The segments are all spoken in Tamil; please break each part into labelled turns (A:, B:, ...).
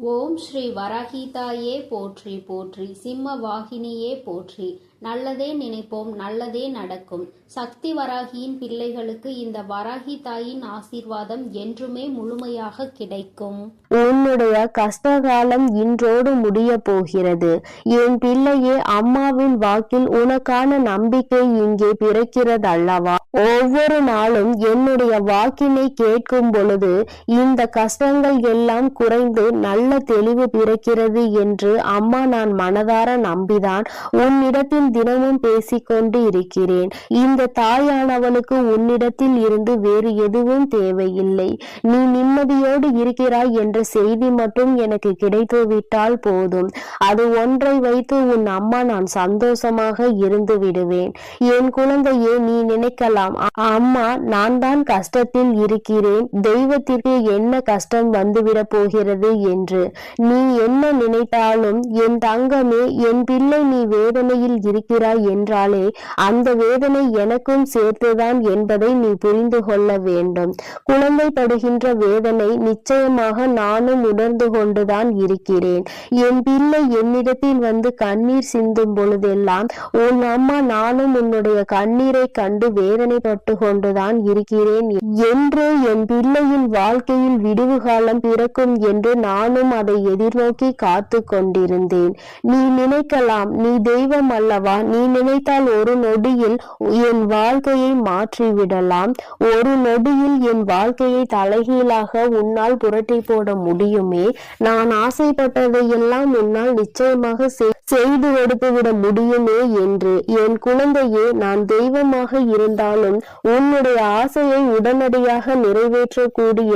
A: ஓம் ஸ்ரீ வராகிதாயே போற்றி போற்றி, சிம்ம வாகினியே போற்றி. நல்லதே நினைப்போம், நல்லதே நடக்கும். சக்தி வராகியின் பிள்ளைகளுக்கு இந்த வராகி தாயின் ஆசீர்வாதம் என்றுமே முழுமையாக கிடைக்கும்.
B: உன்னுடைய கஷ்டகாலம் இன்றோடு முடிய போகிறது. என் பிள்ளையே, அம்மாவின் வாக்கில் உனக்கான நம்பிக்கை இங்கே பிறக்கிறது அல்லவா? ஒவ்வொரு நாளும் என்னுடைய வாக்கினை கேட்கும் பொழுது இந்த கஷ்டங்கள் எல்லாம் குறைந்து நல்ல தெளிவு பிறக்கிறது என்று அம்மா நான் மனதார நம்பிதான் உன்னிடத்தில் தினமும் பேசிக்கொண்டு இருக்கிறேன். இந்த தாயானவளுக்கு உன்னிடத்தில் இருந்து வேறு எதுவும் தேவையில்லை. நீ நிம்மதியோடு இருக்கிறாய் என்ற செய்தி மட்டும் எனக்கு கிடைத்துவிட்டால் போதும். அது ஒன்றை வைத்து உன் அம்மா நான் சந்தோஷமாக இருந்து விடுவேன். என் குழந்தையே, நீ நினைக்கலாம், அம்மா நான் தான் கஷ்டத்தில் இருக்கிறேன், தெய்வத்திற்கு என்ன கஷ்டம் வந்துவிடப் போகிறது என்று. நீ என்ன நினைத்தாலும் என் தங்கமே, என் பிள்ளை நீ வேதனையில் இருக்கிறாய் என்றாலே அந்த வேதனை எனக்கும் சேர்த்துதான் என்பதை நீ புரிந்து கொள்ள வேண்டும். குழந்தை படுகின்ற வேதனை நிச்சயமாக நானும் உணர்ந்து கொண்டுதான் இருக்கிறேன். என் பிள்ளை என்னிடத்தில் வந்து கண்ணீர் சிந்தும் பொழுதெல்லாம் உன் அம்மா நானும் உன்னுடைய கண்ணீரை கண்டு வேதனைப்பட்டு கொண்டுதான் இருக்கிறேன் என்று, என் பிள்ளையின் வாழ்க்கையில் விடிவு காலம் பிறக்கும் என்று நானும் அதை எதிர்நோக்கி காத்து கொண்டிருந்தேன். நீ நினைக்கலாம், நீ தெய்வம் அல்லவா, நீ நினைத்தால் ஒரு நொடியில் என் வாழ்க்கையை மாற்றிவிடலாம், ஒரு நொடியில் என் வாழ்க்கையை தலைகீழாக உன்னால் புரட்டி போட முடியுமே, நான் ஆசைப்பட்டதையெல்லாம் உன்னால் நிச்சயமாக செய்து கொடுத்துவிட முடியுமே என்று. என் குழந்தையே, நான் தெய்வமாக இருந்தாலும் உன்னுடைய ஆசையை உடனடியாக நிறைவேற்றக்கூடிய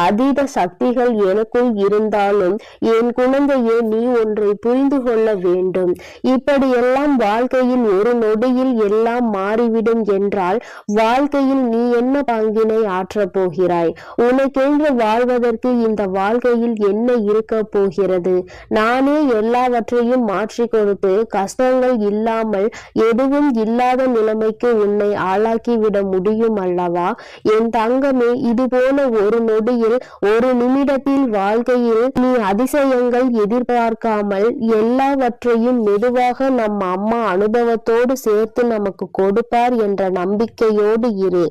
B: அதீத சக்திகள் எனக்குள் இருந்தாலும் என் குழந்தையே, நீ ஒன்றை புரிந்து கொள்ள வேண்டும். இப்படியெல்லாம் வாழ்க்கையில் ஒரு நொடியில் எல்லாம் மாறிவிடும் என்றால் வாழ்க்கையில் நீ என்ன பங்கினை ஆற்றப் போகிறாய்? உனக்கென்று வாழ்வதற்கு இந்த வாழ்க்கையில் என்ன இருக்க போகிறது? நானே எல்லாவற்றையும் மாற்றி கொடுத்து கஷ்டங்கள் இல்லாமல் எதுவும் இல்லாத நிலைமைக்கு உன்னை ஆளாக்கிவிட முடியும் அல்லவா? என் தங்கமே, இது போல ஒரு நொடியில் ஒரு நிமிடத்தில் வாழ்க்கையில் நீ அதிசயங்கள் எதிர்பார்க்காமல் எல்லாவற்றையும் மெதுவாக நம் அம்மா அனுபவத்தோடு சேர்த்து நமக்கு கொடுப்பார் என்ற நம்பிக்கையோடு இரு.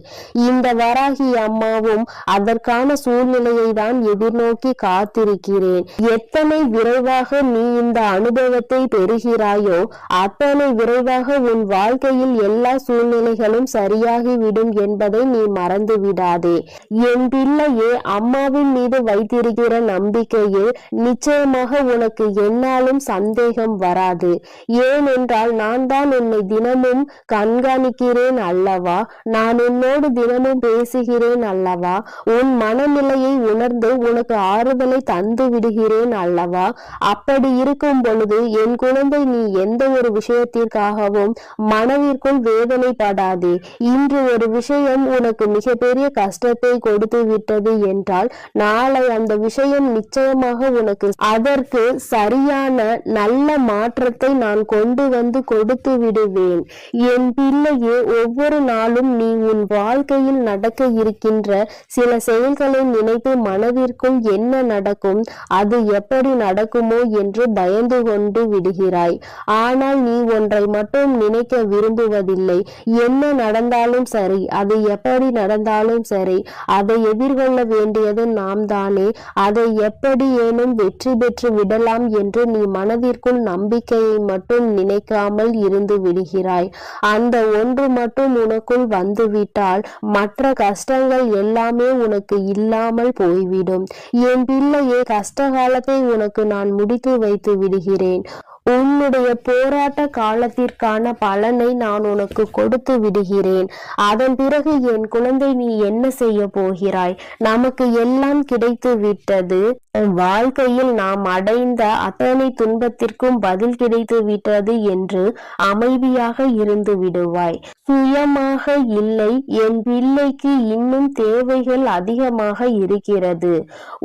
B: இந்த வராகி அம்மாவும் அதற்கான சூழ்நிலையை தான் எதிர்நோக்கி காத்திருக்கிறேன். எத்தனை விரைவாக நீ இந்த அனுபவத்தை பெறுகிறாயோ அத்தனை விரைவாக உன் வாழ்க்கையில் எல்லா சூழ்நிலைகளும் சரியாகிவிடும் என்பதை நீ மறந்து விடாதே. என் பிள்ளையே, அம்மாவின் மீது வைத்திருக்கிற நம்பிக்கையில் நிச்சயமாக உனக்கு என்னாலும் சந்தேகம் வராது. ஏனென்றால் நான் தான் உன்னை தினமும் கண்காணிக்கிறேன் அல்லவா, நான் உன்னோடு தினமும் பேசுகிறேன் அல்லவா, உன் மனநிலையை உணர்ந்து உனக்கு ஆறுதலை தந்து விடுகிறேன் அல்லவா. அப்படி இருக்கும் பொழுது என் குழந்தை, நீ எந்த ஒரு விஷயத்திற்காகவும் மனதிற்குள் வேதனைப்படாதே. இன்று ஒரு விஷயம் உனக்கு மிகப்பெரிய கஷ்டத்தை கொடுத்து விட்டது என்றால் நாளை அந்த விஷயம் நிச்சயமாக உனக்கு அதற்கு சரியான நல்ல மாற்றத்தை நான் கொண்டு வந்து கொடுத்து விடுவேன். என் பிள்ளையே, ஒவ்வொரு நாளும் நீ உன் வாழ்க்கையில் நடக்க இருக்கின்ற சில செயல்களை நினைத்து மனதிற்குள் என்ன நடக்கும், அது எப்படி நடக்குமோ என்று பயந்து கொண்டு விடுகிறாய். ஆனால் நீ ஒன்றை மட்டும் நினைக்க விரும்புவதில்லை. என்ன நடந்தாலும் சரி, அது எப்படி நடந்தாலும் சரி, அதை எதிர்கொள்ள வேண்டியது நாம் தானே. அதை எப்படி ஏனும் வெற்றி பெற்று விடலாம் என்று நீ மனதிற்குள் நம்பிக்கையை மட்டும் நினைக்காமல் இருந்து விடுகிறாய். அந்த ஒன்று மட்டும் உனக்குள் வந்துவிட்டால் மற்ற கஷ்டங்கள் எல்லாமே உனக்கு இல்லாமல் போய்விடும். என் பிள்ளையே, கஷ்ட காலத்தை உனக்கு நான் முடித்து வைத்து விடுகிறேன். உன்னுடைய போராட்ட காலத்திற்கான பலனை நான் உனக்கு கொடுத்து விடுகிறேன். அதன் பிறகு என் குழந்தை, நீ என்ன செய்ய போகிறாய்? நமக்கு எல்லாம் கிடைத்து விட்டது. வாழ்க்கையில் நாம் அடைந்த அத்தனை துன்பத்திற்கும் பதில் கிடைத்து விட்டது என்று அமைதியாக இருந்து விடுவாய். சுயமாக இல்லை, என் பிள்ளைக்கு இன்னும் தேவைகள் அதிகமாக இருக்கிறது.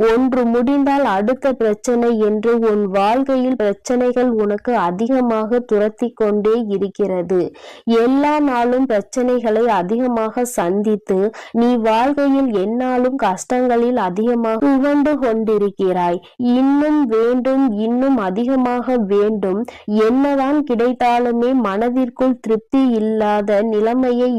B: ஒன்று முடிந்தால் அடுத்த பிரச்சனை என்று உன் வாழ்க்கையில் பிரச்சனைகள் உனக்கு அதிகமாக துரத்தி கொண்டே இருக்கிறது. எல்லா நாளும் பிரச்சனைகளை அதிகமாக சந்தித்து நீ வாழ்க்கையில் எந்நாளும் கஷ்டங்களில் அதிகமாக உழண்டு கொண்டிருக்கிறாய். இருக்கிறாய். இன்னும் வேண்டும், இன்னும் அதிகமாக வேண்டும். என்னதான் கிடைத்தாலுமே மனதிற்குள் திருப்தி இல்லாத நிலைமையை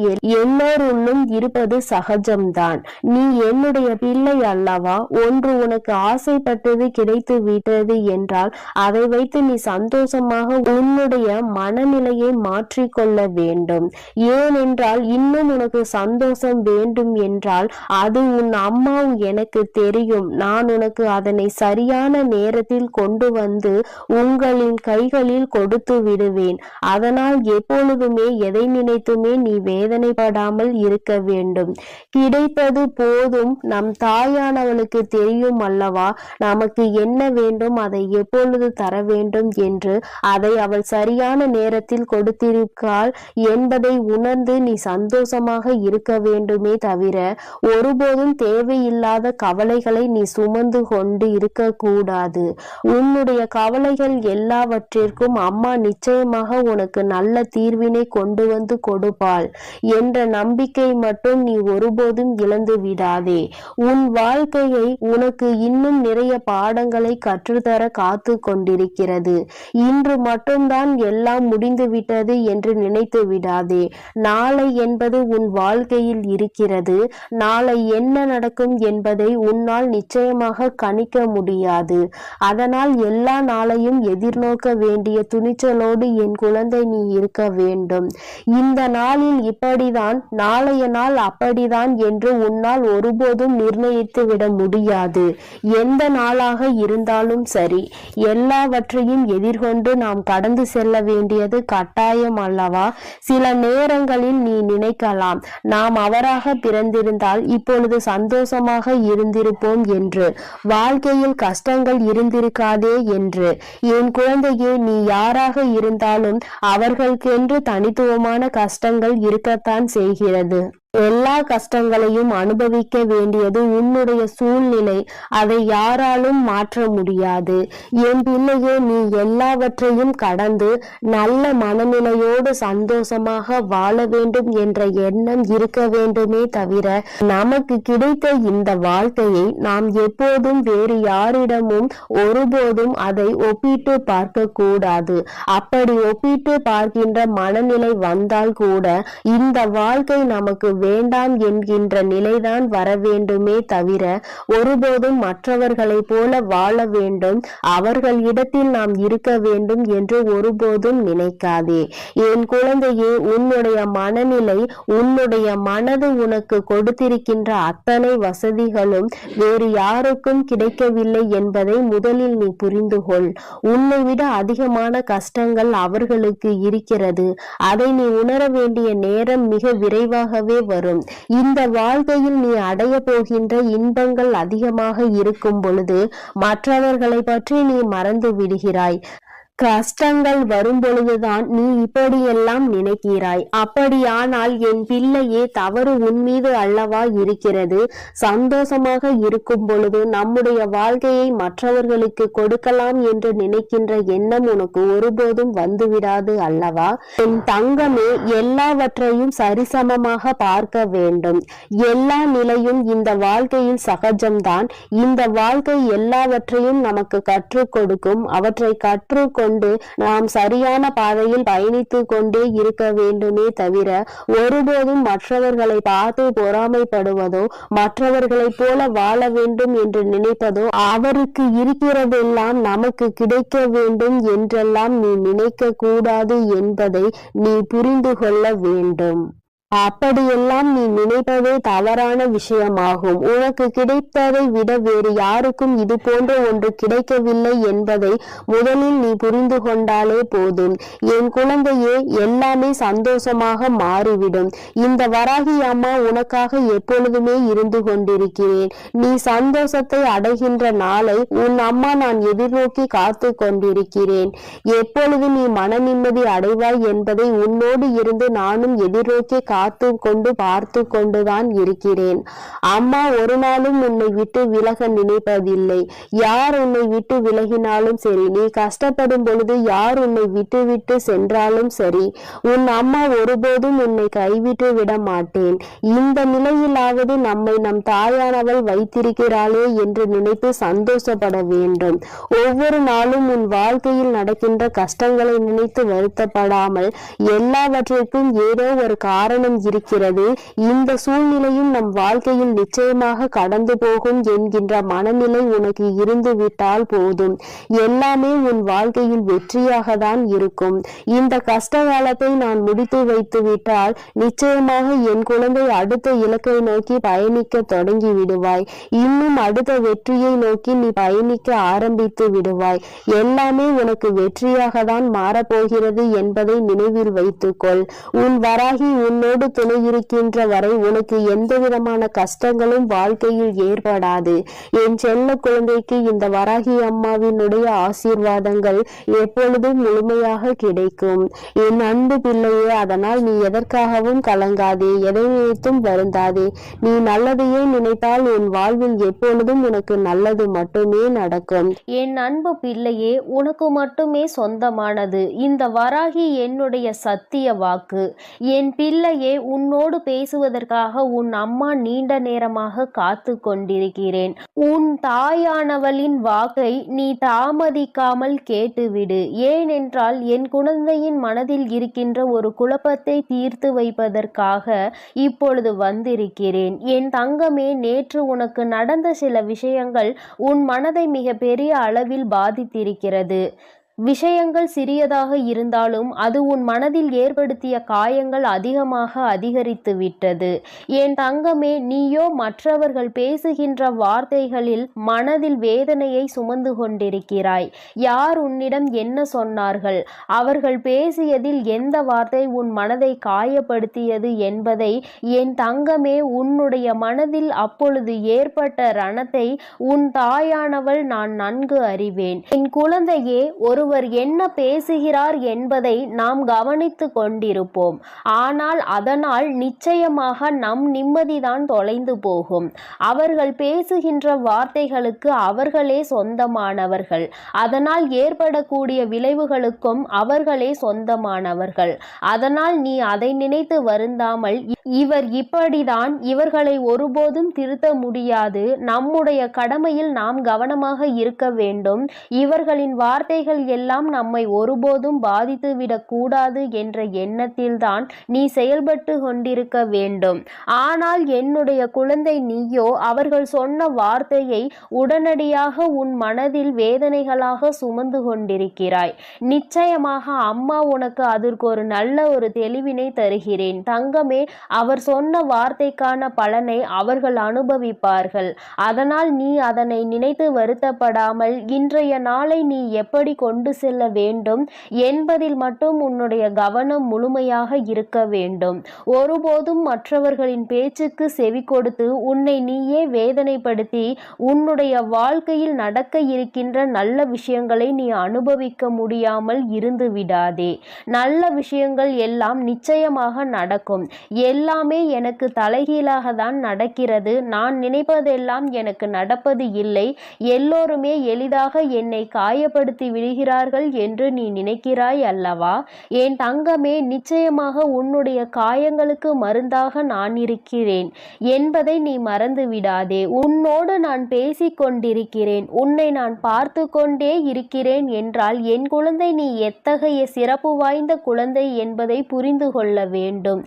B: எல்லோருள்ளும் இருப்பது சகஜம்தான். நீ என்னுடைய பிள்ளை அல்லவா? ஒன்று உனக்கு ஆசைப்பட்டது கிடைத்து விட்டது என்றால் அதை வைத்து நீ சந்தோஷமாக உன்னுடைய மனநிலையை மாற்றிக்கொள்ள வேண்டும். ஏனென்றால் இன்னும் உனக்கு சந்தோஷம் வேண்டும் என்றால் அது உன் அம்மா எனக்கு தெரியும். நான் உனக்கு அதனை சரியான நேரத்தில் கொண்டு வந்து உங்களின் கைகளில் கொடுத்து விடுவேன். அதனால் எப்பொழுதுமே எதை நினைத்துமே நீ வேதனைப்படாமல் இருக்க வேண்டும். கிடைப்பது போதும். நம் தாயானவளுக்கு தெரியும் அல்லவா நமக்கு என்ன வேண்டும், அதை எப்பொழுது தர வேண்டும் என்று. அதை அவள் சரியான நேரத்தில் கொடுத்திருக்காள் என்பதை உணர்ந்து நீ சந்தோஷமாக இருக்க வேண்டுமே தவிர ஒருபோதும் தேவையில்லாத கவலைகளை நீ சுமந்து கொண்டு இருக்கக்கூடாது. உன்னுடைய கவலைகள் எல்லாவற்றிற்கும் அம்மா நிச்சயமாக உனக்கு நல்ல தீர்வினை கொண்டு வந்து கொடுப்பாள் என்ற நம்பிக்கை மட்டும் நீ ஒருபோதும் இழந்து விடாதே. உன் வாழ்க்கையை உனக்கு இன்னும் நிறைய பாடங்களை கற்றுத்தர காத்து கொண்டிருக்கிறது. இன்று மட்டும்தான் எல்லாம் முடிந்துவிட்டது என்று நினைத்து விடாதே. நாளை என்பது உன் வாழ்க்கையில் இருக்கிறது. நாளை என்ன நடக்கும் என்பதை உன்னால் நிச்சயமாக கணிக்க முடியாது. அதனால் எல்லா நாளையும் எதிர்நோக்க வேண்டிய துணிச்சலோடு என் குழந்தை நீ இருக்க வேண்டும். இந்த நாளில் இப்படிதான், நாளைய நாள் அப்படிதான் என்று உன்னால் ஒருபோதும் நிர்ணயித்து விட முடியாது. எந்த நாளாக இருந்தாலும் சரி, எல்லாவற்றையும் எதிர்கொண்டு நாம் கடந்து செல்ல வேண்டியது கட்டாயம் அல்லவா? சில நேரங்களில் நீ நினைக்கலாம், நாம் அவராக பிறந்திருந்தால் இப்பொழுது சந்தோஷமாக இருந்திருப்போம் என்று, வாழ்க்கையில் கஷ்டங்கள் இருந்திருக்காதே என்று. என் குழந்தையே, நீ யாராக இருந்தாலும் அவர்களுக்கென்று தனித்துவமான கஷ்டங்கள் இருக்கத்தான் செய்கிறது. எல்லா கஷ்டங்களையும் அனுபவிக்க வேண்டியது உன்னுடைய சூழ்நிலை. அதை யாராலும் மாற்ற முடியாது. என் பிள்ளையே, நீ எல்லாவற்றையும் கடந்து நல்ல மனநிலையோடு சந்தோஷமாக வாழ வேண்டும் என்ற எண்ணம் இருக்க வேண்டுமே தவிர நமக்கு கிடைத்த இந்த வாழ்க்கையை நாம் எப்போதும் வேறு யாரிடமும் ஒருபோதும் அதை ஒப்பிட்டு பார்க்க கூடாது. அப்படி ஒப்பிட்டு பார்க்கின்ற மனநிலை வந்தால் கூட இந்த வாழ்க்கை நமக்கு வேண்டாம் என்கின்ற நிலைதான் வர வேண்டுமே தவிர ஒருபோதும் மற்றவர்களை போல வாழ வேண்டும், அவர்களிடத்தில் நாம் இருக்க வேண்டும் என்று ஒருபோதும் நினைக்காதே. என் குழந்தையே, உன்னுடைய மனநிலை, உன்னுடைய மனது உனக்கு கொடுத்திருக்கின்ற அத்தனை வசதிகளும் வேறு யாருக்கும் கிடைக்கவில்லை என்பதை முதலில் நீ புரிந்து கொள். உன்னை விட அதிகமான கஷ்டங்கள் அவர்களுக்கு இருக்கிறது. அதை நீ உணர வேண்டிய நேரம் மிக விரைவாகவே வரும். இந்த வாழ்க்கையில் நீ அடைய போகின்ற இன்பங்கள் அதிகமாக இருக்கும் பொழுது மற்றவர்களை பற்றி நீ மறந்து விடுகிறாய். கஷ்டங்கள் வரும் பொழுதுதான் நீ இப்படியெல்லாம் நினைக்கிறாய். அப்படியானால் என் பிள்ளையே, தவறு உன் மீது அல்லவா இருக்கிறது? சந்தோஷமாக இருக்கும் பொழுது நம்முடைய வாழ்க்கையை மற்றவர்களுக்கு கொடுக்கலாம் என்று நினைக்கின்ற எண்ணம் உனக்கு ஒருபோதும் வந்துவிடாது அல்லவா? என் தங்கமே, எல்லாவற்றையும் சரிசமமாக பார்க்க வேண்டும். எல்லா நிலையும் இந்த வாழ்க்கையில் சகஜம்தான். இந்த வாழ்க்கை எல்லாவற்றையும் நமக்கு கற்றுக் கொடுக்கும். அவற்றை கற்றுக்கொண்டு நாம் சரியான பாதையில் பயணித்து கொண்டே இருக்க வேண்டுமே தவிர ஒருபோதும் மற்றவர்களை பார்த்து பொறாமைப்படுவதோ, மற்றவர்களைப் போல வாழ வேண்டும் என்று நினைப்பதோ, அவருக்கு இருக்கிறதெல்லாம் நமக்கு கிடைக்க வேண்டும் என்றெல்லாம் நீ நினைக்க கூடாது என்பதை நீ புரிந்து கொள்ள வேண்டும். அப்படியெல்லாம் நீ நினைப்பதே தவறான விஷயமாகும். உனக்கு கிடைத்ததை விட வேறு யாருக்கும் இது போன்ற ஒன்று கிடைக்கவில்லை என்பதை முதலில் நீ புரிந்து கொண்டாலே போதும். என் குழந்தையே, எல்லாமே சந்தோஷமாக மாறிவிடும். இந்த வராகி அம்மா உனக்காக எப்பொழுதுமே இருந்து கொண்டிருக்கிறேன். நீ சந்தோஷத்தை அடைகின்ற நாளை உன் அம்மா நான் எதிர்நோக்கி காத்து கொண்டிருக்கிறேன். எப்பொழுது நீ மன நிம்மதி அடைவாய் என்பதை உன்னோடு இருந்து நானும் எதிர்நோக்கி பார்த்து கொண்டுதான் இருக்கிறேன். அம்மா ஒரு நாளும் உன்னை விட்டு விலக நினைப்பதில்லை. யார் உன்னை விட்டு விலகினாலும் சரி, நீ கஷ்டப்படும் பொழுது யார் உன்னை விட்டு விட்டு சென்றாலும் சரி, உன் அம்மா ஒருபோதும் உன்னை கைவிட்டு விட மாட்டேன். இந்த நிலையிலாவது நம்மை நம் தாயானவள் வைத்திருக்கிறாளே என்று நினைத்து சந்தோஷப்பட வேண்டும். ஒவ்வொரு நாளும் உன் வாழ்க்கையில் நடக்கின்ற கஷ்டங்களை நினைத்து வருத்தப்படாமல், எல்லாவற்றிற்கும் ஏதோ ஒரு காரணம் இருக்கிறது, இந்த சூழ்நிலையும் நம் வாழ்க்கையில் நிச்சயமாக கடந்து போகும் என்கின்ற மனநிலை உனக்கு இருந்து விட்டால் போதும். எல்லாமே உன் வாழ்க்கையில் வெற்றியாக தான் இருக்கும். இந்த கஷ்ட காலத்தை நான் முடித்து வைத்து விட்டால் நிச்சயமாக என் குழந்தை அடுத்த இலக்கை நோக்கி பயணிக்க தொடங்கி விடுவாய். இன்னும் அடுத்த வெற்றியை நோக்கி நீ பயணிக்க ஆரம்பித்து விடுவாய். எல்லாமே உனக்கு வெற்றியாக தான் மாறப்போகிறது என்பதை நினைவில் வைத்துக்கொள். உன் வராகி உன்னோடு துணை இருக்கின்ற வரை உனக்கு எந்த விதமான கஷ்டங்களும் வாழ்க்கையில் ஏற்படாது. என் செல்ல குழந்தைக்கு இந்த வராகி அம்மாவினுடைய ஆசீர்வாதங்கள் எப்பொழுதும் முழுமையாக கிடைக்கும். என் அன்பு பிள்ளையே, அதனால் நீ எதற்காகவும் கலங்காதே, எதை நினைத்தும் வருந்தாதே. நீ நல்லதையே நினைத்தால் உன் வாழ்வில் எப்பொழுதும் உனக்கு நல்லது மட்டுமே நடக்கும்.
C: என் அன்பு பிள்ளையே, உனக்கு மட்டுமே சொந்தமானது இந்த வராகி என்னுடைய சத்திய வாக்கு. என் பிள்ளையே, உன்னோடு பேசுவதற்காக உன் அம்மா நீண்ட நேரமாக காத்து கொண்டிருக்கிறேன். உன் தாயானவளின் வாக்கை நீ தாமதிக்காமல் கேட்டுவிடு. ஏனென்றால் என் குழந்தையின் மனதில் இருக்கின்ற ஒரு குழப்பத்தை தீர்த்து வைப்பதற்காக இப்பொழுது வந்திருக்கிறேன். என் தங்கமே, நேற்று உனக்கு நடந்த சில விஷயங்கள் உன் மனதை மிக பெரிய அளவில் பாதித்திருக்கிறது. விஷயங்கள் சிறியதாக இருந்தாலும் அது உன் மனதில் ஏற்படுத்திய காயங்கள் அதிகமாக அதிகரித்து விட்டது. என் தங்கமே, நீயோ மற்றவர்கள் பேசுகின்ற வார்த்தைகளில் மனதில் வேதனையை சுமந்து கொண்டிருக்கிறாய். யார் உன்னிடம் என்ன சொன்னார்கள், அவர்கள் பேசியதில் எந்த வார்த்தை உன் மனதை காயப்படுத்தியது என்பதை என் தங்கமே, உன்னுடைய மனதில் அப்பொழுது ஏற்பட்ட ரணத்தை உன் தாயானவள் நான் நன்கு அறிவேன். என் குழந்தையே, ஒருவர் என்ன பேசுகிறார் என்பதை நாம் கவனித்து கொண்டிருப்போம். ஆனால் அதனால் நிச்சயமாக நம் நிம்மதிதான் தொலைந்து போகும். அவர்கள் பேசுகின்ற வார்த்தைகளுக்கு அவர்களே சொந்தமானவர்கள். அதனால் ஏற்படக்கூடிய விளைவுகளுக்கும் அவர்களே சொந்தமானவர்கள். அதனால் நீ அதை நினைத்து வருந்தாமல், இவர் இப்படிதான், இவர்களை ஒருபோதும் திருத்த முடியாது, நம்முடைய கடமையில் நாம் கவனமாக இருக்க வேண்டும், இவர்களின் வார்த்தைகள் எல்லாம் நம்மை ஒருபோதும் பாதித்துவிடக் கூடாது என்ற எண்ணத்தில்தான் நீ செயல்பட்டு கொண்டிருக்க வேண்டும். ஆனால் என்னுடைய குழந்தை, நீயோ அவர்கள் சொன்ன வார்த்தையை உடனடியாக உன் மனதில் வேதனைகளாக சுமந்து கொண்டிருக்கிறாய். நிச்சயமாக அம்மா உனக்கு அதற்கு ஒரு நல்ல ஒரு தெளிவினை தருகிறேன். தங்கமே, அவர் சொன்ன வார்த்தைக்கான பலனை அவர்கள் அனுபவிப்பார்கள். அதனால் நீ அதனை நினைத்து வருத்தப்படாமல் இன்றைய நாளை நீ எப்படி கொண்டு செல்ல வேண்டும் என்பதில் மட்டும் உன்னுடைய கவனம் முழுமையாக இருக்க வேண்டும். ஒருபோதும் மற்றவர்களின் பேச்சுக்கு செவி கொடுத்து உன்னை நீயே வேதனைப்படுத்தி உன்னுடைய வாழ்க்கையில் நடக்க இருக்கின்ற நல்ல விஷயங்களை நீ அனுபவிக்க முடியாமல் இருந்து விடாதே. நல்ல விஷயங்கள் எல்லாம் நிச்சயமாக நடக்கும். எல்லாமே எனக்கு தலைகீழாக தான் நடக்கிறது, நான் நினைப்பதெல்லாம் எனக்கு நடப்பது இல்லை, எல்லோருமே எளிதாக என்னை காயப்படுத்தி விடுகிறார்கள் என்று நீ நினைக்கிறாய் அல்லவா? என் தங்கமே, நிச்சயமாக உன்னுடைய காயங்களுக்கு மருந்தாக நான் இருக்கிறேன் என்பதை நீ மறந்து விடாதே. உன்னோடு நான் பேசிக் கொண்டிருக்கிறேன், உன்னை நான் பார்த்து கொண்டே இருக்கிறேன் என்றால் என் குழந்தை, நீ எத்தகைய சிறப்பு வாய்ந்த குழந்தை என்பதை புரிந்து கொள்ள வேண்டும்.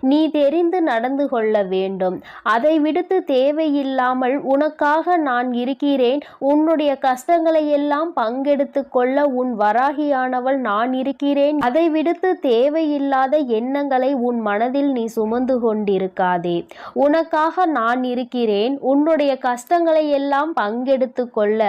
C: நீ தெரிந்து நடந்து கொள்ள வேண்டும். அதை விடுத்து தேவையில்லாமல் உனக்காக நான் இருக்கிறேன், உன்னுடைய கஷ்டங்களை எல்லாம் பங்கெடுத்து கொள்ள உன் வராகியானவள் நான் இருக்கிறேன், அதை விடுத்து தேவையில்லாத எண்ணங்களை உன் மனதில் நீ சுமந்து கொண்டிருக்காதே. உனக்காக நான் இருக்கிறேன், உன்னுடைய கஷ்டங்களை எல்லாம் பங்கெடுத்து கொள்ள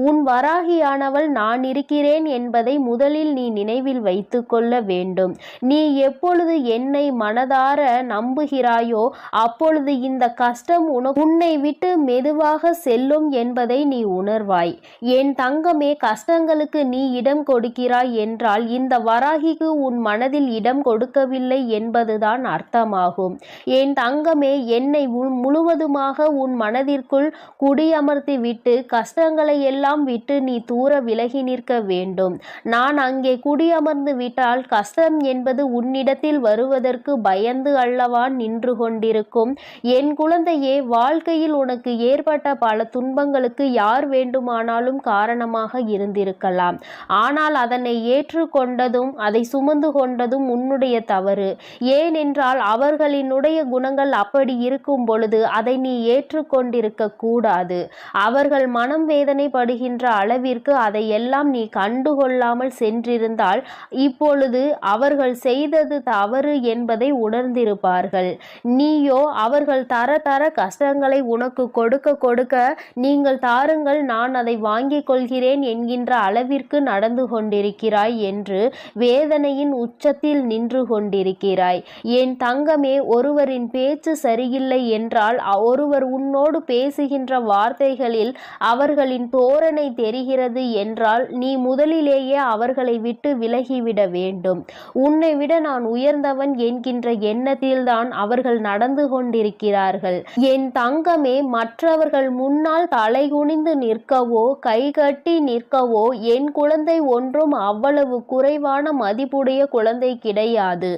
C: உன் வராகியானவள் நான் இருக்கிறேன் என்பதை முதலில் நீ நினைவில் வைத்து கொள்ள வேண்டும். நீ எப்பொழுது என்னை மனதார நம்புகிறாயோ அப்பொழுது இந்த கஷ்டம் உன்னை விட்டு மெதுவாக செல்லும் என்பதை நீ உணர்வாய். என் தங்கமே, கஷ்டங்களுக்கு நீ இடம் கொடுக்கிறாய் என்றால் இந்த வராகிக்கு உன் மனதில் இடம் கொடுக்கவில்லை என்பதுதான் அர்த்தமாகும். என் தங்கமே, என்னை முழுவதுமாக உன் மனதிற்குள் குடியமர்த்தி விட்டு கஷ்டங்களை எல்லாம் விட்டு நீ தூர விலகி நிற்க வேண்டும். நான் அங்கே குடியமர்ந்து விட்டால் கஷ்டம் என்பது உன்னிடத்தில் வருவதற்கு பயந்து அல்லவா நின்று கொண்டிருக்கும். என் குழந்தையே, வாழ்க்கையில் உனக்கு ஏற்பட்ட பல துன்பங்களுக்கு யார் வேண்டுமானாலும் காரணமாக இருந்திருக்கலாம். ஆனால் அதனை ஏற்றுக்கொண்டதும் அதை சுமந்து கொண்டதும் உன்னுடைய தவறு. ஏனென்றால் அவர்களினுடைய குணங்கள் அப்படி இருக்கும் பொழுது அதை நீ ஏற்றுக்கொண்டிருக்க கூடாது. அவர்கள் மனம் வேதனைப்படுகின்ற அளவிற்கு அதையெல்லாம் நீ கண்டுகொள்ளாமல் சென்றிருந்தால் இப்பொழுது அவர்கள் செய்தது தவறு என்பதை உணர்ந்திருப்பார்கள். நீயோ அவர்கள் தர தர கஷ்டங்களை உனக்கு கொடுக்க கொடுக்க நீங்கள் தாருங்கள், நான் அதை வாங்கிக் கொள்கிறேன் என்கின்ற அளவிற்கு நடந்து கொண்டிருக்கிறாய் என்று வேதனையின் உச்சத்தில் நின்று கொண்டிருக்கிறாய். என் தங்கமே, ஒருவரின் பேச்சு சரியில்லை என்றால் ஒருவர் உன்னோடு பேசுகின்ற வார்த்தைகளில் அவர்களின் தோரணை தெரிகிறது என்றால் நீ முதலிலேயே அவர்களை விட்டு விலகிவிட வேண்டும். உன்னை விட நான் உயர்ந்தவன் என்கின்ற எண்ணத்தில்தான் அவர்கள் நடந்து கொண்டிருக்கிறார்கள். என் தங்கமே, மற்றவர்கள் முன்னால் தலைகுனிந்து நிற்கவோ கைகட்டி நிற்கவோ என் குழந்தை ஒன்றும் அவ்வளவு குறைவான மதிப்புடைய குழந்தை கிடையாது.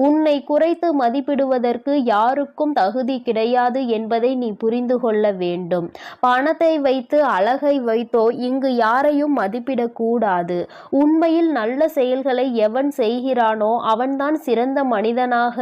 C: உன்னை குறைத்து மதிப்பிடுவதற்கு யாருக்கும் தகுதி கிடையாது என்பதை நீ புரிந்து கொள்ள வேண்டும். பணத்தை வைத்து அழகை வைத்தோ இங்கு யாரையும் மதிப்பிடக்கூடாது. உண்மையில் நல்ல செயல்களை எவன் செய்கிறானோ அவன்தான் சிறந்த மனிதனாக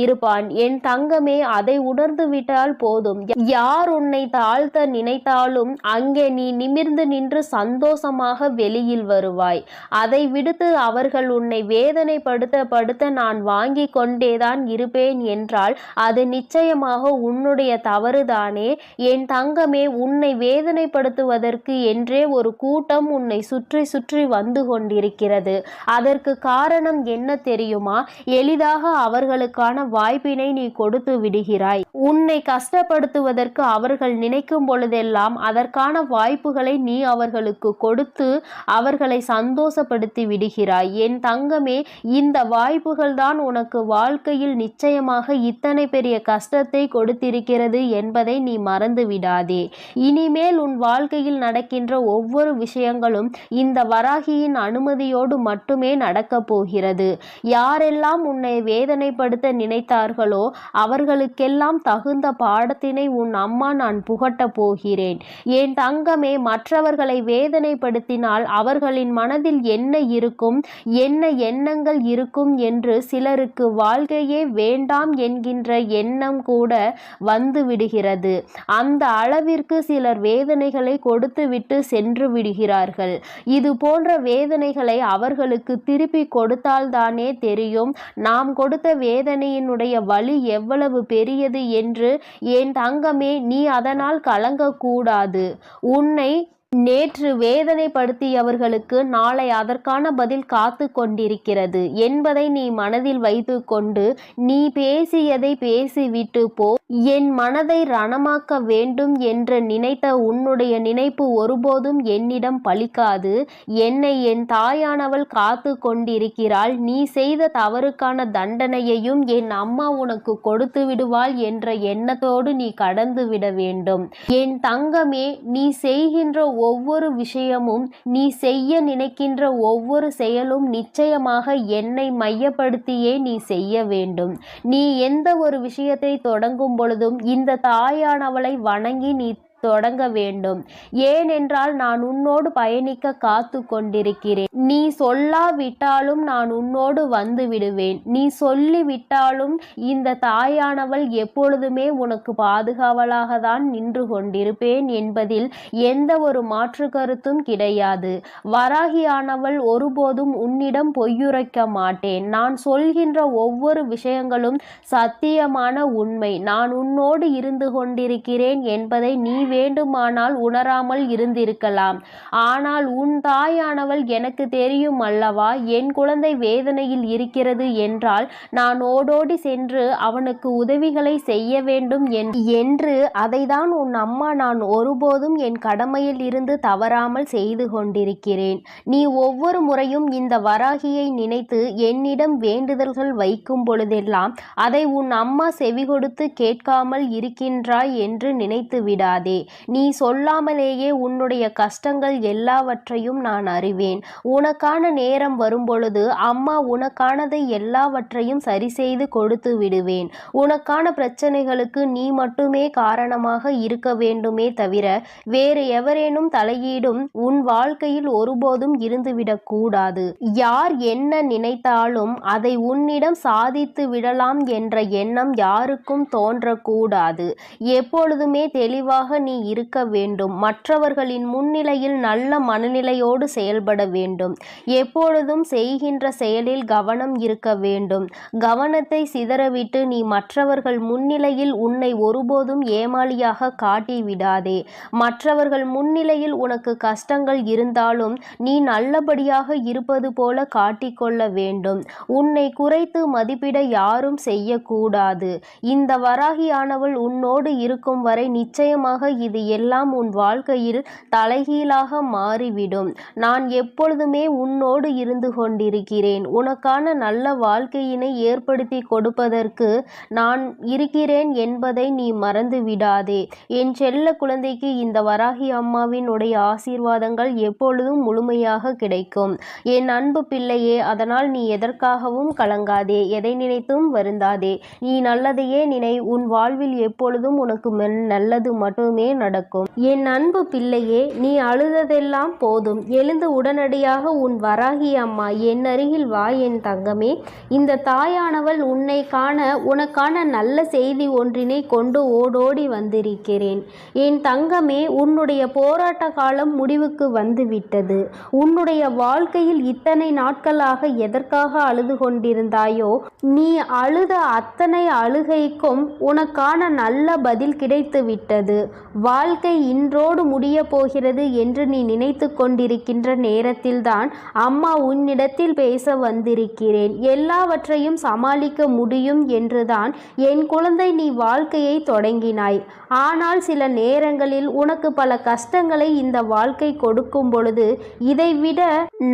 C: இருப்பான். என் தங்கமே, அதை உணர்ந்து விட்டால் போதும். யார் உன்னை தாழ்த்த நினைத்தாலும் அங்கே நீ நிமிர்ந்து நின்று சந்தோஷமாக வெளியில் வருவாய். அதை விடுத்து அவர்கள் உன்னை வேதனைப்படுத்த நான் வாங்கி கொண்டேதான் இருப்பேன் என்றால் அது நிச்சயமாக உன்னுடைய தவறுதானே. என் தங்கமே, உன்னை வேதனைப்படுத்துவதற்கு என்றே ஒரு கூட்டம் உன்னை சுற்றி சுற்றி வந்து கொண்டிருக்கிறது. அதற்கு காரணம் என்ன தெரியுமா? எளிதாக அவர்களுக்கான வாய்ப்பினை நீ கொடுத்து விடுகிறாய். உன்னை கஷ்டப்படுத்துவதற்கு அவர்கள் நினைக்கும் பொழுதெல்லாம் அதற்கான வாய்ப்புகளை நீ அவர்களுக்கு கொடுத்து அவர்களை சந்தோஷப்படுத்தி விடுகிறாய். என் தங்கமே, இந்த வாய்ப்புகள் தான் உனக்கு வாழ்க்கையில் நிச்சயமாக இத்தனை பெரிய கஷ்டத்தை கொடுத்திருக்கிறது என்பதை நீ மறந்து விடாதே. இனிமேல் உன் வாழ்க்கையில் நடக்கின்ற ஒவ்வொரு விஷயங்களும் இந்த வராகியின் அனுமதியோடு மட்டுமே நடக்கப் போகிறது. யாரெல்லாம் உன்னை வேதனைப்படுத்த நினைத்தார்களோ அவர்களுக்கெல்லாம் தகுந்த பாடத்தினை உன் அம்மா நான் புகட்டப் போகிறேன். என் தங்கமே, மற்றவர்களை வேதனைப்படுத்தினால் அவர்களின் மனதில் என்ன இருக்கும், என்ன எண்ணங்கள் இருக்கும் என்று சிலருக்கு வாழ்க்கையே வேண்டாம் என்கின்ற எண்ணம் கூட வந்து விடுகிறது. அந்த அளவிற்கு சிலர் வேதனைகளை கொடுத்துவிட்டு சென்று விடுகிறார்கள். இது போன்ற வேதனைகளை அவர்களுக்கு திருப்பி கொடுத்தால்தானே தெரியும் நாம் கொடுத்த வேதனையினுடைய வலி எவ்வளவு பெரியது என்று. என் தங்கமே, நீ அதனால் கலங்கக்கூடாது. உன்னை நேற்று வேதனைப்படுத்தியவர்களுக்கு நாளை அதற்கான பதில் காத்து கொண்டிருக்கிறது என்பதை நீ மனதில் வைத்து கொண்டு நீ பேசியதை பேசிவிட்டு போ. என் மனதை ரணமாக்க வேண்டும் என்று நினைத்த உன்னுடைய நினைப்பு ஒருபோதும் என்னிடம் பலிக்காது. என்னை என் தாயானவள் காத்து கொண்டிருக்கிறாள். நீ செய்த தவறுக்கான தண்டனையையும் என் அம்மா உனக்கு கொடுத்து விடுவாள் என்ற எண்ணத்தோடு நீ கடந்து விட வேண்டும். என் தங்கமே, நீ செய்கின்ற ஒவ்வொரு விஷயமும், நீ செய்ய நினைக்கின்ற ஒவ்வொரு செயலும் நிச்சயமாக என்னை மையப்படுத்தியே நீ செய்ய வேண்டும். நீ எந்த ஒரு விஷயத்தை தொடங்கும் பொழுதும் இந்த தாயானவளை வணங்கி நீ தொடங்க வேண்டும். ஏனென்றால் நான் உன்னோடு பயணிக்க காத்து கொண்டிருக்கிறேன். நீ சொல்லாவிட்டாலும் நான் உன்னோடு வந்து விடுவேன். நீ சொல்லிவிட்டாலும் இந்த தாயானவள் எப்பொழுதுமே உனக்கு பாதுகாவலாக தான் நின்று கொண்டிருப்பேன் என்பதில் எந்த ஒரு மாற்று கருத்தும் கிடையாது. வராகியானவள் ஒருபோதும் உன்னிடம் பொய்யுரைக்க மாட்டேன். நான் சொல்கின்ற ஒவ்வொரு விஷயங்களும் சத்தியமான உண்மை. நான் உன்னோடு இருந்து கொண்டிருக்கிறேன் என்பதை நீ வேண்டுமானால் உணராமல் இருந்திருக்கலாம். ஆனால் உன் தாயானவள் எனக்கு எனக்கு தெரியும் அல்லவா, என் குழந்தை வேதனையில் இருக்கிறது என்றால் நான் ஓடோடி சென்று அவனுக்கு உதவிகளை செய்ய வேண்டும் என்று அதைதான் உன் அம்மா நான் ஒருபோதும் என் கடமையில் இருந்து தவறாமல் செய்து கொண்டிருக்கிறேன். நீ ஒவ்வொரு முறையும் இந்த வராகியை நினைத்து என்னிடம் வேண்டுதல்கள் வைக்கும் பொழுதெல்லாம் அதை உன் அம்மா செவி கொடுத்து கேட்காமல் இருக்கின்றாய் என்று நினைத்து விடாதே. நீ சொல்லாமலேயே உன்னுடைய கஷ்டங்கள் எல்லாவற்றையும் நான் அறிவேன். உனக்கான நேரம் வரும்பொழுது அம்மா உனக்கானதை எல்லாவற்றையும் சரி செய்து கொடுத்து விடுவேன். உனக்கான பிரச்சனைகளுக்கு நீ மட்டுமே காரணமாக இருக்க வேண்டுமே தவிர வேறு எவரேனும் தலையீடும் உன் வாழ்க்கையில் ஒருபோதும் இருந்துவிடக் கூடாது. யார் என்ன நினைத்தாலும் அதை உன்னிடம் சாதித்து விடலாம் என்ற எண்ணம் யாருக்கும் தோன்றக்கூடாது. எப்பொழுதுமே தெளிவாக நீ இருக்க வேண்டும். மற்றவர்களின் முன்னிலையில் நல்ல மனநிலையோடு செயல்பட வேண்டும். எப்பொழுதும் செய்கின்ற செயலில் கவனம் இருக்க வேண்டும். கவனத்தை சிதறவிட்டு நீ மற்றவர்கள் முன்னிலையில் உன்னை ஒருபோதும் ஏமாளியாக காட்டி விடாதே. மற்றவர்கள் முன்னிலையில் உனக்கு கஷ்டங்கள் இருந்தாலும் நீ நல்லபடியாக இருப்பது போல காட்டிக்கொள்ள வேண்டும். உன்னை குறைத்து மதிப்பிட யாரும் செய்யக்கூடாது. இந்த வராகியானவள் உன்னோடு இருக்கும் வரை நிச்சயமாக இது எல்லாம் உன் வாழ்க்கையில் தலைகீழாக மாறிவிடும். நான் எப்பொழுதுமே உன்னோடு இருந்து கொண்டிருக்கிறேன். உனக்கான நல்ல வாழ்க்கையினை ஏற்படுத்தி கொடுப்பதற்கு நான் இருக்கிறேன் என்பதை நீ மறந்து விடாதே. என் செல்ல குழந்தைக்கு இந்த வராகி அம்மாவின் உடைய ஆசீர்வாதங்கள் எப்பொழுதும் முழுமையாக கிடைக்கும். என் அன்பு பிள்ளையே, அதனால் நீ எதற்காகவும் கலங்காதே, எதை நினைத்தும் வருந்தாதே. நீ நல்லதையே நினை. உன் வாழ்வில் எப்பொழுதும் உனக்கு நல்லது மட்டுமே நடக்கும். என் அன்பு பிள்ளையே, நீ அழுததெல்லாம் போதும். எழுந்து உடனடியாக உன் வராகி அம்மா என் அருகில் வா என் தங்கமே. இந்த தாயானவள் உன்னை காண உனக்கான நல்ல செய்தி ஒன்றினை கொண்டு ஓடோடி வந்திருக்கிறேன். என் தங்கமே, உன்னுடைய போராட்ட காலம் முடிவுக்கு வந்துவிட்டது. உன்னுடைய வாழ்க்கையில் இத்தனை நாட்களாக எதற்காக அழுது கொண்டிருந்தாயோ, நீ அழுத அத்தனை அழுகைக்கும் உனக்கான நல்ல பதில் கிடைத்து விட்டது. வாழ்க்கை இன்றோடு முடிய போகிறது என்று நீ நினைத்து கொண்டிருக்கின்ற நேரத்தில்தான் அம்மா உன்னிடத்தில் பேச வந்திருக்கிறேன். எல்லாவற்றையும் சமாளிக்க முடியும் என்றுதான் என் குழந்தை நீ வாழ்க்கையை தொடங்கினாய். ஆனால் சில நேரங்களில் உனக்கு பல கஷ்டங்களை இந்த வாழ்க்கை கொடுக்கும் பொழுது இதைவிட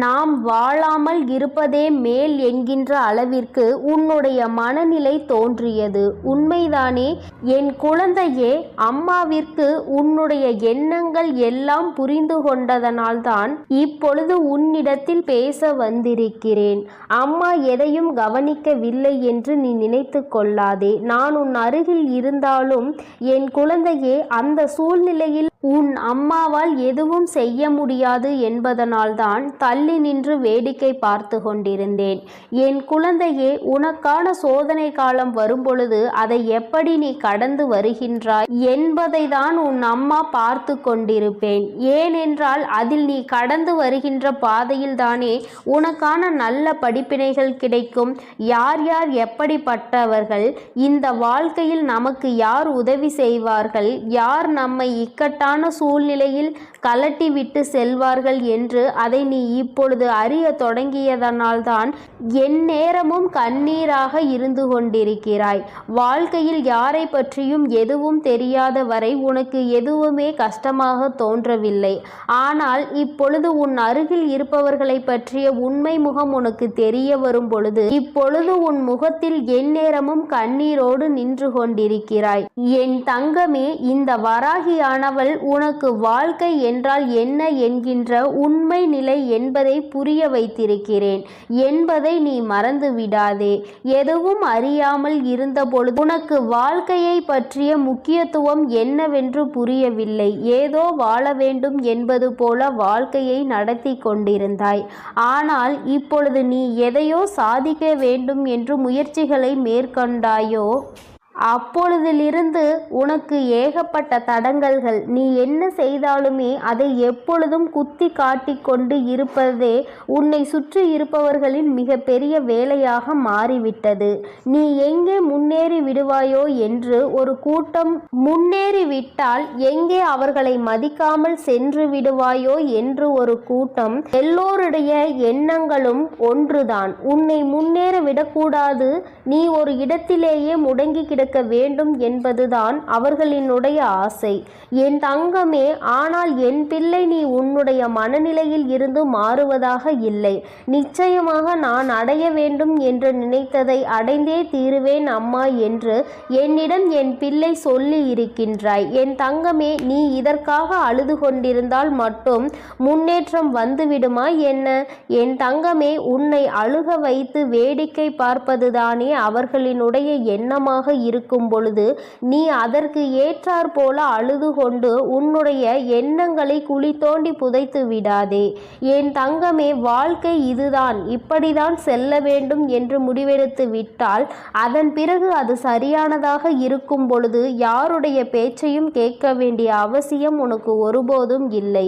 C: நாம் வாழாமல் இருப்பதே மேல் என்கின்ற அளவிற்கு உன்னுடைய மனநிலை தோன்றியது. உண்மைதானே என் குழந்தையே? அம்மாவிற்கு உன்னுடைய எண்ணங்கள் எல்லாம் புரிந்து கொண்டதனால்தான் இப்பொழுது உன்னிடத்தில் பேச வந்திருக்கிறேன். அம்மா எதையும் கவனிக்கவில்லை என்று நீ நினைத்து கொள்ளாதே. நான் உன் அருகில் இருந்தாலும் என் குழந்தையே, அந்த சூழ்நிலையில் உன் அம்மாவால் எதுவும் செய்ய முடியாது என்பதனால்தான் தள்ளி நின்று வேடிக்கை பார்த்து கொண்டிருந்தேன். என் குழந்தையே, உனக்கான சோதனை காலம் வரும்பொழுது அதை எப்படி நீ கடந்து வருகின்றாய் என்பதை தான் உன் அம்மா பார்த்து கொண்டிருப்பேன். ஏனென்றால் அதில் நீ கடந்து வருகின்ற பாதையில் தானே உனக்கான நல்ல படிப்பினைகள் கிடைக்கும். யார் யார் எப்படிப்பட்டவர்கள், இந்த வாழ்க்கையில் நமக்கு யார் உதவி செய்வார்கள், யார் நம்மை இக்கட்டான சூழ்நிலையில் கலட்டி விட்டு செல்வார்கள் என்று அதை நீ இப்பொழுது அறிய தொடங்கியதனால்தான் என் நேரமும் கண்ணீராக இருந்து கொண்டிருக்கிறாய். வாழ்க்கையில் யாரை பற்றியும் எதுவும் தெரியாத வரை உனக்கு எதுவுமே கஷ்டமாக தோன்றவில்லை. ஆனால் இப்பொழுது உன் அருகில் இருப்பவர்களை பற்றிய உண்மை முகம் உனக்கு தெரிய வரும் பொழுது இப்பொழுது உன் முகத்தில் என் நேரமும் கண்ணீரோடு நின்று கொண்டிருக்கிறாய். என் தங்கமே, இந்த வராகியானவள் உனக்கு வாழ்க்கை என்றால் என்ன என்கின்ற உண்மை நிலை என்பதை புரிய வைத்திருக்கிறேன் என்பதை நீ மறந்து விடாதே. எதுவும் அறியாமல் இருந்தபொழுது உனக்கு வாழ்க்கையை பற்றிய முக்கியத்துவம் என்னவென்று புரியவில்லை. ஏதோ வாழ வேண்டும் என்பது போல வாழ்க்கையை நடத்தி கொண்டிருந்தாய். ஆனால் இப்பொழுது நீ எதையோ சாதிக்க வேண்டும் என்று முயற்சிகளை மேற்கொண்டாயோ, அப்பொழுதிலிருந்து உனக்கு ஏகப்பட்ட தடங்கல்கள். நீ என்ன செய்தாலுமே அதை எப்பொழுதும் குத்தி காட்டிக் கொண்டு இருப்பதே உன்னை சுற்றி இருப்பவர்களின் மிக பெரிய வேலையாக மாறிவிட்டது. நீ எங்கே முன்னேறி விடுவாயோ என்று ஒரு கூட்டம், முன்னேறிவிட்டால் எங்கே அவர்களை மதிக்காமல் சென்று விடுவாயோ என்று ஒரு கூட்டம். எல்லோருடைய எண்ணங்களும் ஒன்றுதான், உன்னை முன்னேற விடக்கூடாது, நீ ஒரு இடத்திலேயே முடங்கி கிடக்க வேண்டும் என்பதுதான் அவர்களினுடைய ஆசை. என் தங்கமே, ஆனால் என் பிள்ளை, நீ உன்னுடைய மனநிலையில் இருந்து மாறுவதாக இல்லை. நிச்சயமாக நான் அடைய வேண்டும் என்று நினைத்ததை அடைந்தே தீருவேன் அம்மா என்று என்னிடம் என் பிள்ளை சொல்லி இருக்கின்றாய். என் தங்கமே, நீ இதற்காக அழுது கொண்டிருந்தால் மட்டும் முன்னேற்றம் வந்துவிடுமா என்ன? என் தங்கமே, உன்னை அழுக வைத்து வேடிக்கை பார்ப்பதுதானே அவர்களினுடைய எண்ணமாக இருக்கும் பொழுது நீ அதற்கு ஏற்றாற் போல அழுது கொண்டு உன்னுடைய எண்ணங்களை குழி தோண்டி புதைத்து விடாதே. என் தங்கமே, வாழ்க்கை இதுதான், இப்படிதான் செல்ல வேண்டும் என்று முடிவெடுத்து விட்டால் அதன் பிறகு அது சரியானதாக இருக்கும் பொழுது யாருடைய பேச்சையும் கேட்க வேண்டிய அவசியம் உனக்கு ஒருபோதும் இல்லை.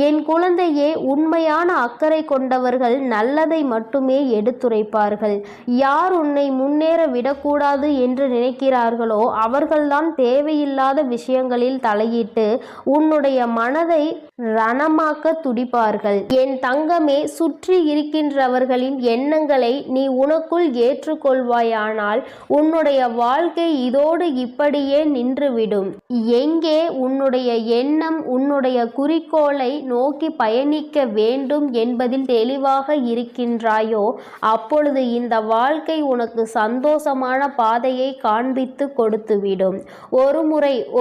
C: என் குழந்தையே, உண்மையான அக்கறை கொண்டவர்கள் நல்லதை மட்டுமே எடுத்துரைப்பார்கள். யார் உன்னை முன்னேற விடக்கூடாது என்று நினைக்கிறார்களோ அவர்கள்தான் தேவையில்லாத விஷயங்களில் தலையிட்டு உன்னுடைய மனதை ரணமாக்க துடிப்பார்கள். என் தங்கமே, சுற்றி இருக்கின்றவர்களின் எண்ணங்களை நீ உனக்குள் ஏற்றுக்கொள்வாயானால் உன்னுடைய வாழ்க்கை இதோடு இப்படியே நின்றுவிடும். எங்கே உன்னுடைய எண்ணம் உன்னுடைய குறிக்கோளை நோக்கி பயணிக்க வேண்டும் என்பதில் தெளிவாக இருக்கின்றாயோ அப்பொழுது இந்த வாழ்க்கை உனக்கு சந்தோஷமான பாதையை காண்பித்து கொடுத்துவிடும்.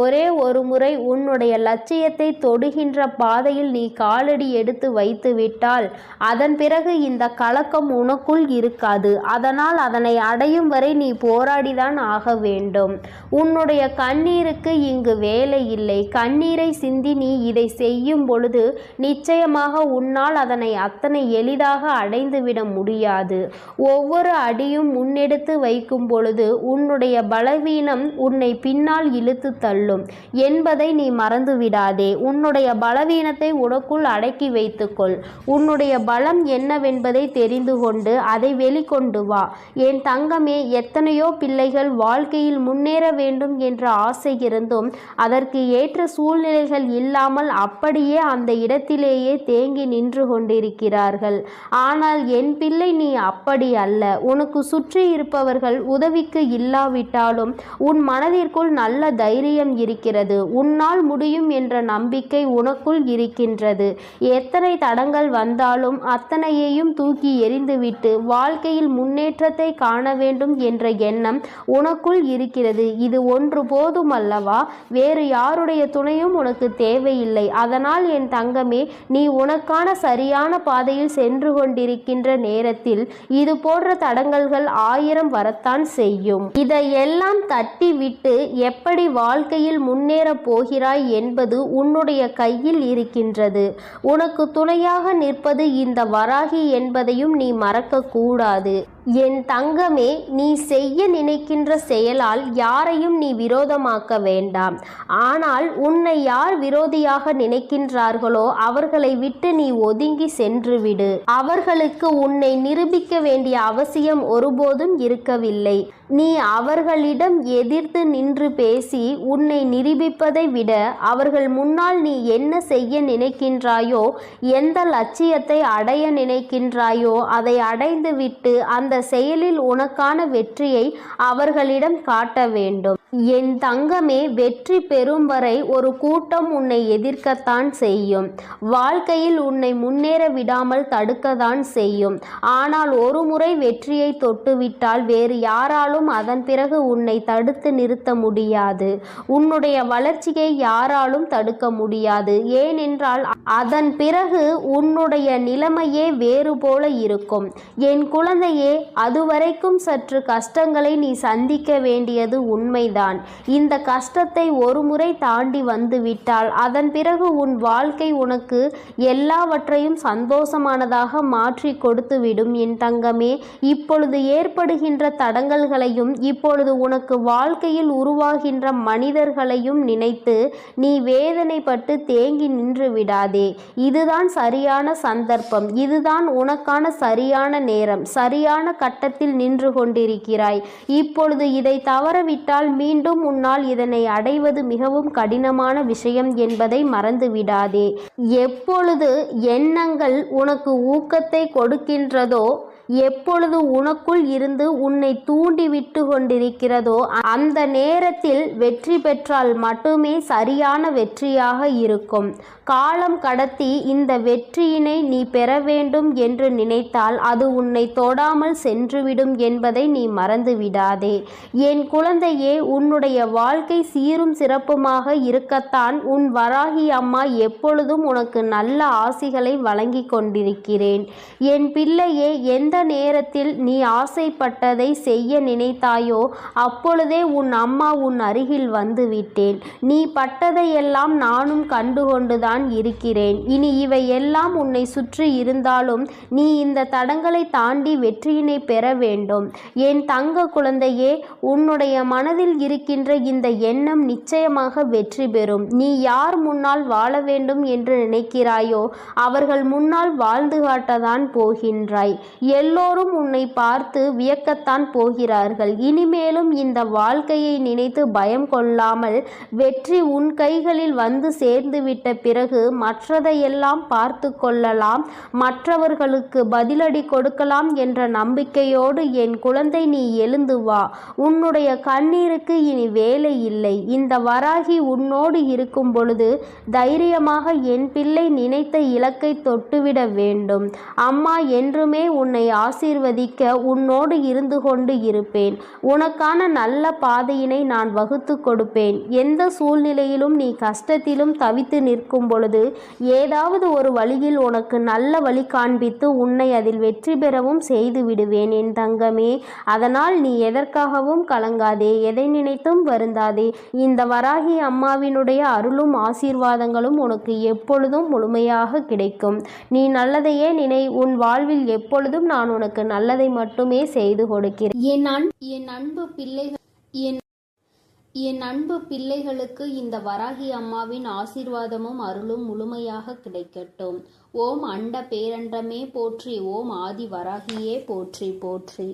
C: ஒரே ஒரு முறை உன்னுடைய லட்சியத்தை தொடுகின்ற பாதையில் நீ காலடி எடுத்து வைத்து விட்டால் அதன் பிறகு இந்த கலக்கம் உனக்குள் இருக்காது. அதனால் அதனை அடையும் வரை நீ போராடிதான் ஆக வேண்டும். உன்னுடைய கண்ணீருக்கு இங்கு வேலை இல்லை. கண்ணீரை சிந்தி நீ இதை செய்யும் பொழுது நிச்சயமாக உன்னால் அதனை அத்தனை எளிதாக அடைந்துவிட முடியாது. ஒவ்வொரு அடியும் முன்னெடுத்து வைக்கும் பொழுது உன்னுடைய பலவீனம் உன்னை பின்னால் இழுத்து தள்ளும் என்பதை நீ மறந்துவிடாதே. உன்னுடைய பலவீனத்தை உனக்குள் அடக்கி வைத்துக்கொள். உன்னுடைய பலம் என்னவென்பதை தெரிந்து கொண்டு அதை வெளிக்கொண்டு வா. என் தங்கமே, எத்தனையோ பிள்ளைகள் வாழ்க்கையில் முன்னேற வேண்டும் என்ற ஆசை இருந்தும் அதற்கு ஏற்ற சூழ்நிலைகள் இல்லாமல் அப்படியே அந்த இடத்திலேயே தேங்கி நின்று கொண்டிருக்கிறார்கள். ஆனால் என் பிள்ளை, நீ அப்படி அல்ல. உனக்கு சுற்றி இருப்பவர்கள் உதவிக்கு இல்லாவிட்டாலும் உன் மனதிற்குள் நல்ல தைரியம் இருக்கிறது. உன்னால் முடியும் என்ற நம்பிக்கை உனக்குள் இருக்கின்றது. எத்தனை தடங்கள் வந்தாலும் அத்தனையையும் தூக்கி எறிந்துவிட்டு வாழ்க்கையில் முன்னேற்றத்தை காண வேண்டும் என்ற எண்ணம் உனக்குள் இருக்கிறது. இது ஒன்று போதும் அல்லவா? வேறு யாருடைய துணையும் உனக்கு தேவையில்லை. அதனால் என் தங்கமே, நீ உனக்கான சரியான பாதையில் சென்று கொண்டிருக்கின்ற நேரத்தில் இது போன்ற தடங்கல்கள் 1000 வரத்தான் செய்யும். இதையெல்லாம் தட்டி விட்டு எப்படி வாழ்க்கையில் முன்னேற போகிறாய் என்பது உன்னுடைய கையில் இருக்கின்றது. உனக்கு துணையாக நிற்பது இந்த வராகி என்பதையும் நீ மறக்க கூடாது. என் தங்கமே, நீ செய்ய நினைக்கின்ற செயலால் யாரையும் நீ விரோதமாக்க வேண்டாம். ஆனால் உன்னை யார் விரோதியாக நினைக்கின்றார்களோ அவர்களை விட்டு நீ ஒதுங்கி சென்று விடு. அவர்களுக்கு உன்னை நிரூபிக்க வேண்டிய அவசியம் ஒருபோதும் இருக்கவில்லை. நீ அவர்களிடம் எதிர்த்து நின்று பேசி உன்னை நிரூபிப்பதை விட அவர்கள் முன்னால் நீ என்ன செய்ய நினைக்கின்றாயோ, எந்த லட்சியத்தை அடைய நினைக்கின்றாயோ அதை அடைந்துவிட்டு அந்த செயலில் உனக்கான வெற்றியை அவர்களிடம் காட்ட வேண்டும். என் தங்கமே, வெற்றி பெறும் வரை ஒரு கூட்டம் உன்னை எதிர்க்கத்தான் செய்யும். வாழ்க்கையில் உன்னை முன்னேற விடாமல் தடுக்கத்தான் செய்யும். ஆனால் ஒரு முறை வெற்றியை தொட்டுவிட்டால் வேறு யாராலும் அதன் பிறகு உன்னை தடுத்து நிறுத்த முடியாது. உன்னுடைய வளர்ச்சியை யாராலும் தடுக்க முடியாது. ஏனென்றால் அதன் பிறகு உன்னுடைய நிலைமையே வேறு போல இருக்கும். என் குழந்தையே, அதுவரைக்கும் சற்று கஷ்டங்களை நீ சந்திக்க வேண்டியது உண்மைதான். இந்த கஷ்டத்தை ஒரு முறை தாண்டி வந்துவிட்டால் அதன் பிறகு உன் வாழ்க்கை உனக்கு எல்லாவற்றையும் சந்தோஷமானதாக மாற்றி கொடுத்துவிடும் என் தங்கமே. இப்பொழுது ஏற்படுகின்ற தடங்கல்களையும் இப்பொழுது உனக்கு வாழ்க்கையில் உருவாகின்ற மனிதர்களையும் நினைத்து நீ வேதனைப்பட்டு தேங்கி நின்று விடாதே. இதுதான் சரியான சந்தர்ப்பம், இதுதான் உனக்கான சரியான நேரம். சரியான கட்டத்தில் நின்று கொண்டிருக்கிறாய். இப்பொழுது இதை தவறவிட்டால் மீண்டும் உன்னால் இதனை அடைவது மிகவும் கடினமான விஷயம் என்பதை மறந்து விடாதே. எப்பொழுது எண்ணங்கள் உனக்கு ஊக்கத்தை கொடுக்கின்றதோ, எப்பொழுது உனக்குள் இருந்து உன்னை தூண்டிவிட்டு கொண்டிருக்கிறதோ அந்த நேரத்தில் வெற்றி பெற்றால் மட்டுமே சரியான வெற்றியாக இருக்கும். காலம் கடத்தி இந்த வெற்றியினை நீ பெற வேண்டும் என்று நினைத்தால் அது உன்னை தொடாமல் சென்றுவிடும் என்பதை நீ மறந்து விடாதே. என் குழந்தையே, உன்னுடைய வாழ்க்கை சீரும் சிறப்புமாக இருக்கத்தான் உன் வராகி அம்மா எப்பொழுதும் உனக்கு நல்ல ஆசிகளை வழங்கி கொண்டிருக்கிறேன். என் பிள்ளையே, எந்த நேரத்தில் நீ ஆசைப்பட்டதை செய்ய நினைத்தாயோ அப்பொழுதே உன் அம்மா உன் அருகில் வந்து விட்டேன். நீ பட்டதையெல்லாம் நானும் கண்டுகொண்டுதான் இருக்கிறேன். இனி இவை எல்லாம் உன்னை சுற்றி இருந்தாலும் நீ இந்த தடங்களை தாண்டி வெற்றியினை பெற வேண்டும். என் தங்க குழந்தையே, உன்னுடைய மனதில் இருக்கின்ற இந்த எண்ணம் நிச்சயமாக வெற்றி பெறும். நீ யார் முன்னால் வாழ வேண்டும் என்று நினைக்கிறாயோ அவர்கள் முன்னால் வாழ்ந்து காட்டத்தான் போகின்றாய். எல்லோரும் உன்னை பார்த்து வியக்கத்தான் போகிறார்கள். இனிமேலும் இந்த வாழ்க்கையை நினைத்து பயம் கொள்ளாமல் வெற்றி உன் கைகளில் வந்து சேர்ந்துவிட்ட பிறகு மற்றதையெல்லாம் பார்த்து கொள்ளலாம், மற்றவர்களுக்கு பதிலடி கொடுக்கலாம் என்ற நம்பிக்கையோடு என் குழந்தை நீ எழுந்து வா. உன்னுடைய கண்ணீருக்கு இனி வேலை இல்லை. இந்த வராகி உன்னோடு இருக்கும் பொழுது தைரியமாக என் பிள்ளை நினைத்த இலக்கை தொட்டுவிட வேண்டும். அம்மா என்றுமே உன்னை ஆசீர்வதிக்க உன்னோடு இருந்து கொண்டு இருப்பேன். உனக்கான நல்ல பாதையினை நான் வகுத்து கொடுப்பேன். எந்த சூழ்நிலையிலும் நீ கஷ்டத்திலும் தவித்து நிற்கும் பொழுது ஏதாவது ஒரு வழியில் உனக்கு நல்ல வழி காண்பித்து உன்னை அதில் வெற்றி பெறவும் செய்து விடுவேன் என் தங்கமே. அதனால் நீ எதற்காகவும் கலங்காதே, எதை நினைத்தும் வருந்தாதே. இந்த வராகி அம்மாவினுடைய அருளும் ஆசீர்வாதங்களும் உனக்கு எப்பொழுதும் முழுமையாக கிடைக்கும். நீ நல்லதையே நினை. உன் வாழ்வில் எப்பொழுதும் நான் உனக்கு நல்லதை மட்டுமே செய்து கொடுக்கிறேன்.
A: என் அன்பு பிள்ளைகளுக்கு இந்த வராகி அம்மாவின் ஆசீர்வாதமும் அருளும் முழுமையாக கிடைக்கட்டும். ஓம் அண்ட பேரண்டமே போற்றி, ஓம் ஆதி வராகியே போற்றி போற்றி.